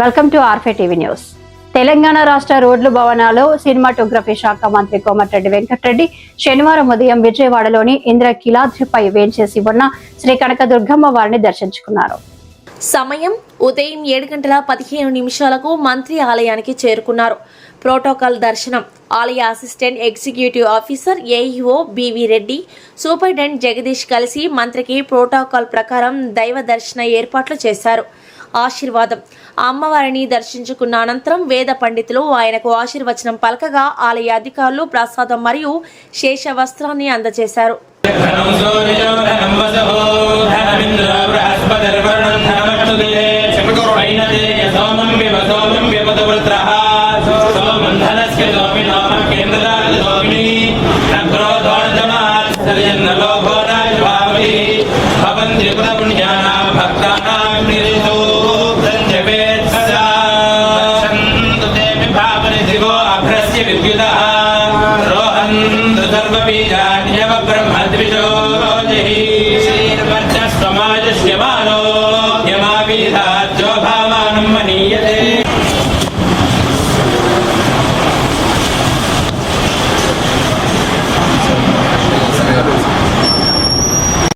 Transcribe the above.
Welcome to ఆర్ఫే TV news. Telangana రాష్ట్ర రోడ్లు భవనాల్లో సినిమాటోగ్రఫీ శాఖ మంత్రి కోమటిరెడ్డి వెంకటరెడ్డి శనివారం ఉదయం విజయవాడలోని ఇంద్రకీలాద్రిపై వేంచేసి ఉన్న శ్రీ కనకదుర్గమ్మ వారిని దర్శించుకున్నారు. సమయం ఉదయం 7:15 మంత్రి ఆలయానికి చేరుకున్నారు. ప్రోటోకాల్ దర్శనం. ఆలయ assistant executive officer AEO B V Reddy, superintendent Jagadish కలిసి మంత్రికి ప్రోటోకాల్ ప్రకారం దైవ దర్శన ఏర్పాట్లు చేశారు. ఆశీర్వాదం. అమ్మవారిని దర్శించుకున్న అనంతరం వేద పండితులు ఆయనకు ఆశీర్వచనం పలకగా ఆలయ అధికారులు ప్రసాదం మరియు శేష వస్త్రాన్ని అందజేశారు. ब्रह्मद्विजो जहि श्रीर्वर्चस्वमाजस्यमानो